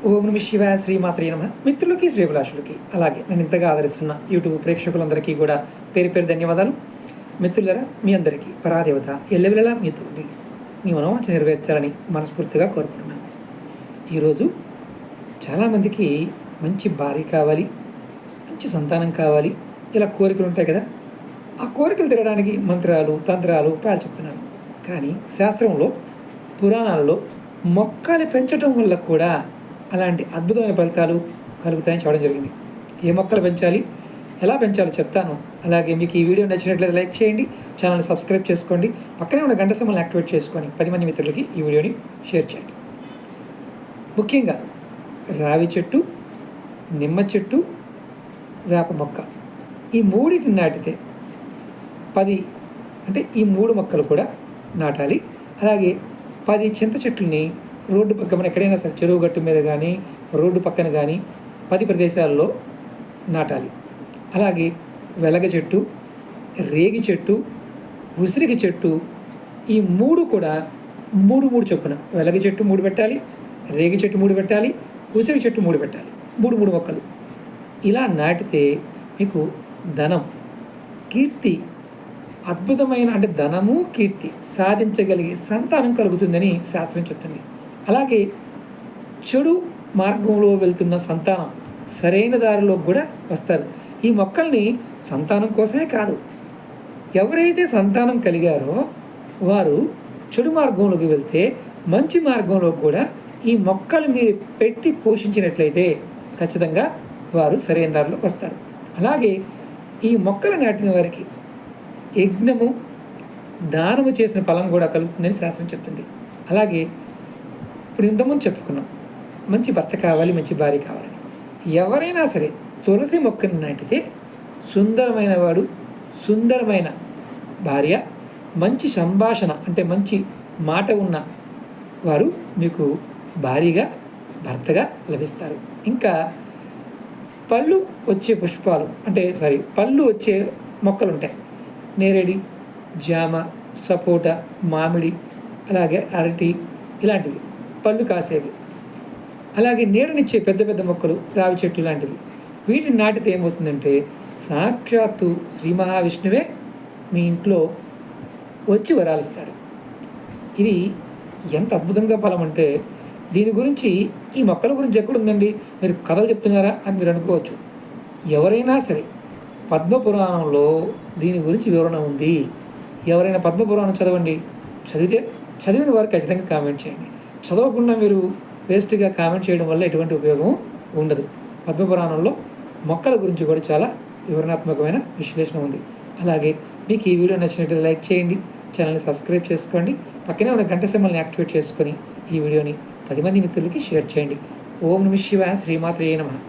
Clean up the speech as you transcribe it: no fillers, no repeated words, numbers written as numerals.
ఓం నమ శివాయ శ్రీమాత్రే నమః. మిత్రులకి శ్రీభిలాషులకి అలాగే నన్ను ఇంతగా ఆదరిస్తున్న యూట్యూబ్ ప్రేక్షకులందరికీ కూడా పేరు పేరు ధన్యవాదాలు. మిత్రులరా, మీ అందరికీ పరాదేవత ఎల్లవెల్లలా మీతో ఉండి మీ మనోవాంఛ నెరవేర్చాలని మనస్ఫూర్తిగా కోరుకుంటున్నాను. ఈరోజు చాలామందికి మంచి భార్య కావాలి, మంచి సంతానం కావాలి, ఇలా కోరికలు ఉంటాయి కదా. ఆ కోరికలు తిరగడానికి మంత్రాలు తంత్రాలు ఉపాయాలు చెప్తున్నాను. కానీ శాస్త్రంలో పురాణాలలో మొక్కలు పెంచడం వల్ల కూడా అలాంటి అద్భుతమైన ఫలితాలు కలుగుతాయని చెప్పడం జరిగింది. ఏ మొక్కలు పెంచాలి, ఎలా పెంచాలో చెప్తాను. అలాగే మీకు ఈ వీడియో నచ్చినట్లయితే లైక్ చేయండి, ఛానల్ని సబ్స్క్రైబ్ చేసుకోండి, పక్కనే ఉన్న గంట సింబల్ని యాక్టివేట్ చేసుకొని 10 మంది మిత్రులకి ఈ వీడియోని షేర్ చేయండి. ముఖ్యంగా రావి చెట్టు, నిమ్మ చెట్టు, వేప మొక్క, ఈ మూడింటిని నాటితే 10 అంటే ఈ 3 మొక్కలు కూడా నాటాలి. అలాగే 10 చింత చెట్లని రోడ్డు పక్కన ఎక్కడైనా సరే చెరువు గట్టు మీద కానీ రోడ్డు పక్కన కానీ 10 ప్రదేశాల్లో నాటాలి. అలాగే వెలగ చెట్టు, రేగి చెట్టు, ఉసిరిక చెట్టు, ఈ 3 కూడా 3 చొప్పున వెలగ చెట్టు 3 పెట్టాలి, రేగి చెట్టు 3 పెట్టాలి, ఉసిరిక చెట్టు 3 పెట్టాలి. 3 మొక్కలు ఇలా నాటితే మీకు ధనం, కీర్తి, అద్భుతమైన అంటే ధనము కీర్తి సాధించగలిగే సంతానం కలుగుతుందని శాస్త్రం చెప్తుంది. అలాగే చెడు మార్గంలో వెళ్తున్న సంతానం సరైన దారిలో కూడా వస్తారు. ఈ మొక్కల్ని సంతానం కోసమే కాదు, ఎవరైతే సంతానం కలిగారో వారు చెడు మార్గంలోకి వెళ్తే మంచి మార్గంలో కూడా ఈ మొక్కలు మీరు పెట్టి పోషించినట్లయితే ఖచ్చితంగా వారు సరైన దారిలోకి వస్తారు. అలాగే ఈ మొక్కలు నాటిన వారికి యజ్ఞము దానము చేసిన ఫలం కూడా కలుగుతుందని శాస్త్రం చెప్తుంది. అలాగే ఇప్పుడు ఇంతకుముందు చెప్పుకున్నాం, మంచి భర్త కావాలి, మంచి భార్య కావాలని. ఎవరైనా సరే తులసి మొక్కను నాటితే సుందరమైన వాడు, సుందరమైన భార్య, మంచి సంభాషణ అంటే మంచి మాట ఉన్న వారు మీకు భారీగా భర్తగా లభిస్తారు. ఇంకా పళ్ళు వచ్చే పుష్పాలు అంటే పళ్ళు వచ్చే మొక్కలు ఉంటాయి. నేరేడి, జామ, సపోటా, మామిడి, అలాగే అరటి, ఇలాంటివి పళ్ళు కాసేవి. అలాగే నీడనిచ్చే పెద్ద పెద్ద మొక్కలు రావి చెట్టు లాంటివి. వీటిని నాటితే ఏమవుతుందంటే సాక్షాత్తు శ్రీ మహావిష్ణువే మీ ఇంట్లో వచ్చి వరాలిస్తాడు. ఇది ఎంత అద్భుతంగా ఫలం అంటే దీని గురించి, ఈ మొక్కల గురించి ఎక్కడుందండి, మీరు కథలు చెప్తున్నారా అని మీరు అనుకోవచ్చు. ఎవరైనా సరే పద్మపురాణంలో దీని గురించి వివరణ ఉంది. ఎవరైనా పద్మపురాణం చదవండి, చదివిన వారు ఖచ్చితంగా కామెంట్ చేయండి. చదవకుండా మీరు వేస్ట్గా కామెంట్ చేయడం వల్ల ఎటువంటి ఉపయోగం ఉండదు. పద్మపురాణంలో మొక్కల గురించి కూడా చాలా వివరణాత్మకమైన విశ్లేషణ ఉంది. అలాగే మీకు ఈ వీడియో నచ్చినట్లయితే లైక్ చేయండి, ఛానల్ని సబ్స్క్రైబ్ చేసుకోండి, పక్కనే ఉన్న గంట సింబల్ని యాక్టివేట్ చేసుకొని ఈ వీడియోని 10 మంది మిత్రులకి షేర్ చేయండి. ఓం నమః శివాయ శ్రీమాత్రే నమః.